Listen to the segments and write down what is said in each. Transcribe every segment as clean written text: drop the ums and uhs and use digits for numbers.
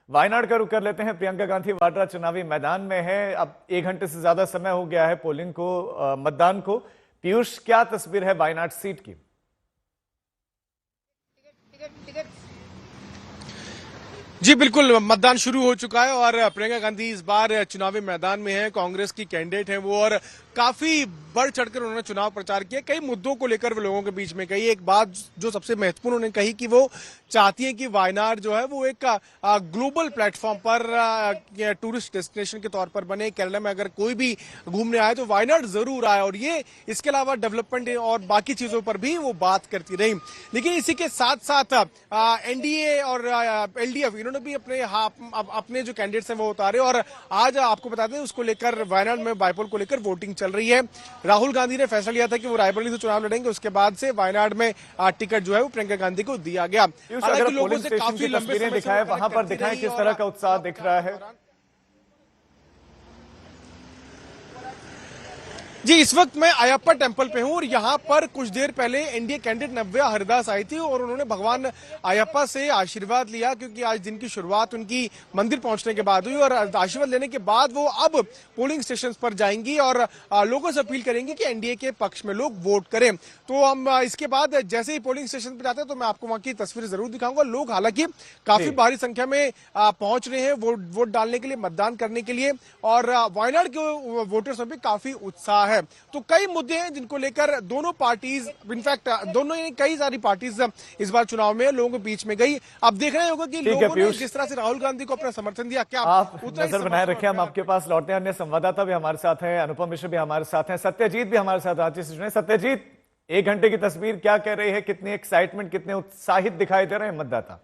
वायनाड का रुख कर लेते हैं। प्रियंका गांधी वाड्रा चुनावी मैदान में है। अब 1 घंटे से ज्यादा समय हो गया है पोलिंग को, मतदान को। पीयूष, क्या तस्वीर है वायनाड सीट की? जी बिल्कुल, मतदान शुरू हो चुका है और प्रियंका गांधी इस बार चुनावी मैदान में है। कांग्रेस की कैंडिडेट है वो, और काफी बढ़ चढ़कर उन्होंने चुनाव प्रचार किया। कई मुद्दों को लेकर वो लोगों के बीच में कही। एक बात जो सबसे महत्वपूर्ण उन्होंने कही कि वो चाहती है कि वायनाड जो है वो एक ग्लोबल प्लेटफॉर्म पर टूरिस्ट डेस्टिनेशन के तौर पर बने। केरला में अगर कोई भी घूमने आए तो वायनाड जरूर आए, और ये इसके अलावा डेवलपमेंट और बाकी चीजों पर भी वो बात करती रही। लेकिन इसी के साथ साथ एनडीए और एलडीएफ इन्होंने भी अपने जो कैंडिडेट्स हैं वो उतारे, और आज आपको बता दें उसको लेकर वायनाड में बाइपोल को लेकर वोटिंग चल रही है। राहुल गांधी ने फैसला लिया था कि वो रायबरेली से चुनाव लड़ेंगे, उसके बाद से वायनाड में टिकट जो है वो प्रियंका गांधी को दिया गया। हालांकि लोगों से काफी लंबे समय दिखाए, वहां पर दिखाएं किस तरह का उत्साह दिख रहा है। जी, इस वक्त मैं अयप्पा टेम्पल पे हूँ और यहाँ पर कुछ देर पहले एनडीए कैंडिडेट नव्या हरिदास आई थी और उन्होंने भगवान अयप्पा से आशीर्वाद लिया, क्योंकि आज दिन की शुरुआत उनकी मंदिर पहुंचने के बाद हुई। और आशीर्वाद लेने के बाद वो अब पोलिंग स्टेशन पर जाएंगी और लोगों से अपील करेंगे कि एनडीए के पक्ष में लोग वोट करें। तो हम इसके बाद जैसे ही पोलिंग स्टेशन पर जाते हैं तो मैं आपको वहां की तस्वीर जरूर दिखाऊंगा। लोग हालांकि काफी भारी संख्या में पहुंच रहे हैं वोट डालने के लिए, मतदान करने के लिए, और वायनाड के वोटर्स में भी काफी उत्साह है। तो कई मुद्दे हैं जिनको लेकर दोनों पार्टीज, इनफैक्ट दोनों कई सारी पार्टीज इस बार चुनाव में लोगों के बीच में गई। अब देखना होगा कि लोगों ने जिस तरह से राहुल गांधी को अपना समर्थन दिया, क्या आप नजर बनाए रखें। हम आपके पास लौटते हैं। अन्य संवाददाता भी हमारे साथ हैं, अनुपम मिश्र भी हमारे साथ हैं, सत्यजीत भी हमारे साथ रांची से जुड़े। सत्यजीत, 1 घंटे की तस्वीर क्या कह रही है? कितनी एक्साइटमेंट, कितने उत्साहित दिखाई दे रहे हैं मतदाता?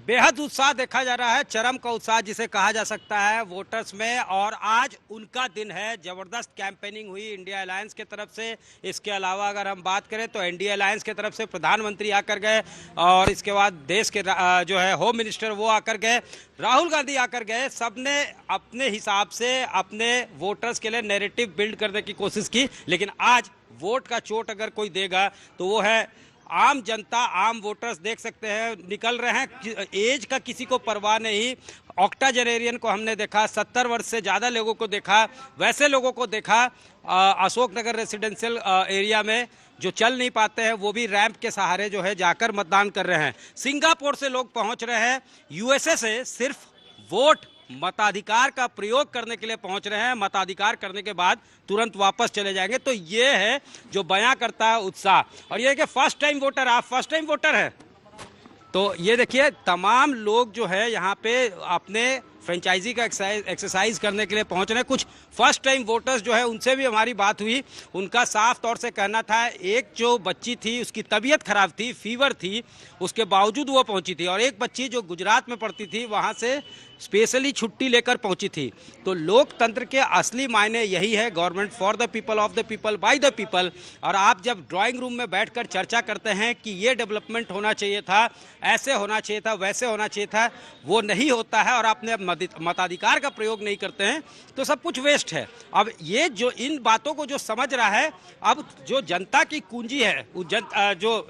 बेहद उत्साह देखा जा रहा है, चरम का उत्साह जिसे कहा जा सकता है वोटर्स में। और आज उनका दिन है। जबरदस्त कैंपेनिंग हुई इंडिया अलायंस की तरफ से। इसके अलावा अगर हम बात करें तो एनडीए अलायंस की तरफ से प्रधानमंत्री आकर गए, और इसके बाद देश के जो है होम मिनिस्टर वो आकर गए, राहुल गांधी आकर गए। सबने अपने हिसाब से अपने वोटर्स के लिए नैरेटिव बिल्ड करने की कोशिश की। लेकिन आज वोट का चोट अगर कोई देगा तो वो है आम जनता, आम वोटर्स। देख सकते हैं निकल रहे हैं, एज का किसी को परवाह नहीं। ऑक्टाजेनेरियन को हमने देखा, 70 वर्ष से ज़्यादा लोगों को देखा, वैसे लोगों को देखा अशोक नगर रेसिडेंशियल एरिया में जो चल नहीं पाते हैं वो भी रैंप के सहारे जो है जाकर मतदान कर रहे हैं। सिंगापुर से लोग पहुंच रहे हैं, यूएसए से सिर्फ वोट मताधिकार का प्रयोग करने के लिए पहुंच रहे हैं। मताधिकार करने के बाद तुरंत वापस चले जाएंगे। तो ये है जो बयां करता है उत्साह। और ये कि फर्स्ट टाइम वोटर, आप फर्स्ट टाइम वोटर है तो ये देखिए तमाम लोग जो है यहाँ पे अपने फ्रेंचाइजी का एक्सरसाइज करने के लिए पहुंच रहे हैं। कुछ फर्स्ट टाइम वोटर्स जो है उनसे भी हमारी बात हुई। उनका साफ तौर से कहना था, एक जो बच्ची थी उसकी तबीयत खराब थी, फीवर थी, उसके बावजूद वो पहुंची थी, और एक बच्ची जो गुजरात में पढ़ती थी वहां से स्पेशली छुट्टी लेकर पहुंची थी। तो लोकतंत्र के असली मायने यही है, government for the people, of the people, by the people. और आप जब ड्राइंग रूम में बैठकर चर्चा करते हैं कि ये डेवलपमेंट होना चाहिए था, ऐसे होना चाहिए था, वैसे होना चाहिए था, वो नहीं होता है और आपने मताधिकार का प्रयोग नहीं करते हैं तो सब कुछ वेस्ट है। अब ये जो इन बातों को जो समझ रहा है, अब जो जनता की कुंजी है, जो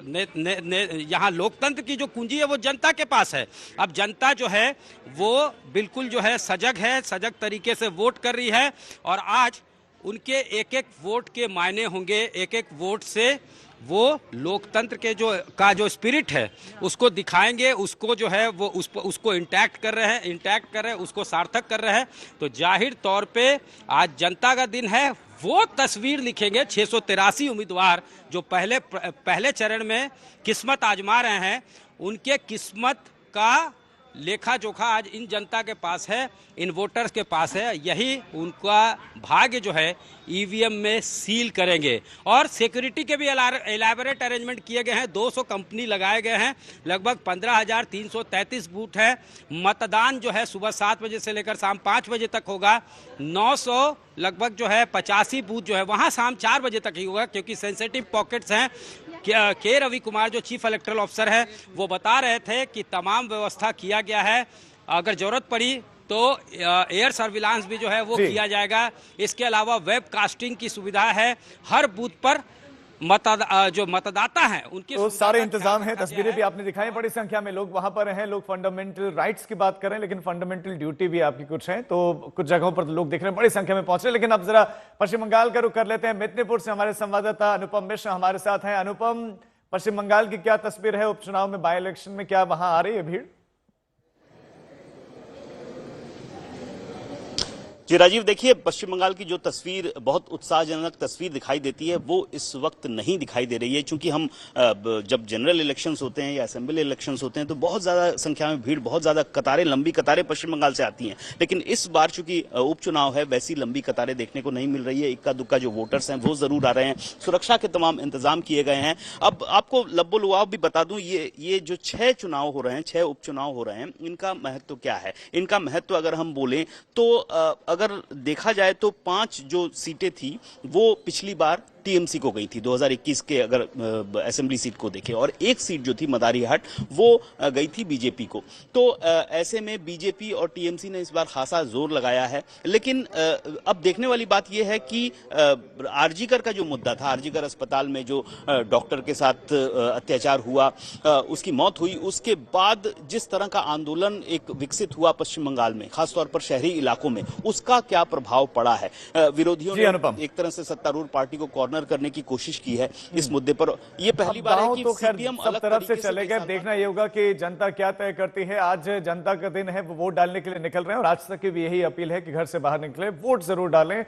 यहाँ लोकतंत्र की जो कुंजी है वो जनता के पास है। अब जनता जो है वो बिल्कुल जो है सजग है, सजग तरीके से वोट कर रही है, और आज उनके एक एक वोट के मायने होंगे। एक एक वोट से वो लोकतंत्र के जो स्पिरिट है उसको दिखाएंगे, उसको जो है वो उसको इंटैक्ट कर रहे हैं, उसको सार्थक कर रहे हैं। तो जाहिर तौर पे आज जनता का दिन है। वो तस्वीर लिखेंगे 683 उम्मीदवार जो पहले चरण में किस्मत आजमा रहे हैं, उनके किस्मत का लेखा जोखा आज इन जनता के पास है, इन वोटर्स के पास है। यही उनका भाग्य जो है ईवीएम में सील करेंगे। और सिक्योरिटी के भी एलैबोरेट अरेंजमेंट किए गए हैं। 200 कंपनी लगाए गए हैं। लगभग 15,333 बूथ है। मतदान जो है सुबह 7 बजे से लेकर शाम 5 बजे तक होगा। 900 लगभग जो है 85 बूथ जो है वहाँ शाम 4 बजे तक ही होगा, क्योंकि सेंसिटिव पॉकेट्स हैं। के रवि कुमार जो चीफ इलेक्टोरल ऑफिसर है वो बता रहे थे कि तमाम व्यवस्था किया गया है। अगर जरूरत पड़ी तो एयर सर्विलांस भी जो है वो किया जाएगा। इसके अलावा वेब कास्टिंग की सुविधा है। हर बूथ पर जो मतदाता हैं उनकी तो सुविधा सारे का इंतजाम ख्याल है, रखा तस्वीरें गया भी है। आपने दिखाई, बड़ी संख्या में लोग वहां पर हैं, लोग फंडामेंटल राइट्स की बात कर रहे हैं, लेकिन फंडामेंटल ड्यूटी भी आपकी कुछ है, तो कुछ जगहों पर लोग दिख रहे हैं बड़ी संख्या में पहुंच रहे हैं। लेकिन अब जरा पश्चिम बंगाल का रुख कर लेते हैं। मिदनीपुर से हमारे संवाददाता अनुपम मिश्र हमारे साथ हैं। अनुपम, पश्चिम बंगाल की क्या तस्वीर है उपचुनाव में, बाई इलेक्शन में, क्या वहां आ रही है भीड़? जी राजीव, देखिए पश्चिम बंगाल की जो तस्वीर बहुत उत्साहजनक तस्वीर दिखाई देती है वो इस वक्त नहीं दिखाई दे रही है, क्योंकि हम जब जनरल इलेक्शंस होते हैं या असेंबली इलेक्शंस होते हैं तो बहुत ज्यादा संख्या में भीड़, बहुत ज्यादा कतारें, लंबी कतारें पश्चिम बंगाल से आती हैं। लेकिन इस बार चूंकि उपचुनाव है वैसी लंबी कतारें देखने को नहीं मिल रही है। इक्का दुक्का जो वोटर्स हैं वो जरूर आ रहे हैं। सुरक्षा के तमाम इंतजाम किए गए हैं। अब आपको लब्बो लुआब भी बता दूं, ये जो 6 चुनाव हो रहे हैं, 6 उपचुनाव हो रहे हैं, इनका महत्व क्या है? इनका महत्व अगर हम बोलें तो अगर देखा जाए तो 5 जो सीटें थी वो पिछली बार टीएमसी को गई थी 2021 के, अगर असेंबली सीट को देखें, और एक सीट जो थी मदारीहाट वो गई थी बीजेपी को। तो ऐसे में बीजेपी और टीएमसी ने इस बार खासा जोर लगाया है। लेकिन अब देखने वाली बात यह है कि आरजीकर का जो मुद्दा था, आरजीकर अस्पताल में जो डॉक्टर के साथ अत्याचार हुआ, उसकी मौत हुई, उसके बाद जिस तरह का आंदोलन एक विकसित हुआ पश्चिम बंगाल में, खासतौर पर शहरी इलाकों में, उसका क्या प्रभाव पड़ा है? विरोधियों ने एक तरह से सत्तारूढ़ पार्टी को कॉर्नर करने की कोशिश की है इस मुद्दे पर। यह पहली बार है कि तो खैर सीपीएम सब अलग तरफ से तरीके चले गए। देखना ये होगा कि जनता क्या तय करती है। आज जनता का दिन है, वो वोट डालने के लिए निकल रहे हैं और आज तक की भी यही अपील है कि घर से बाहर निकले, वोट जरूर डालें।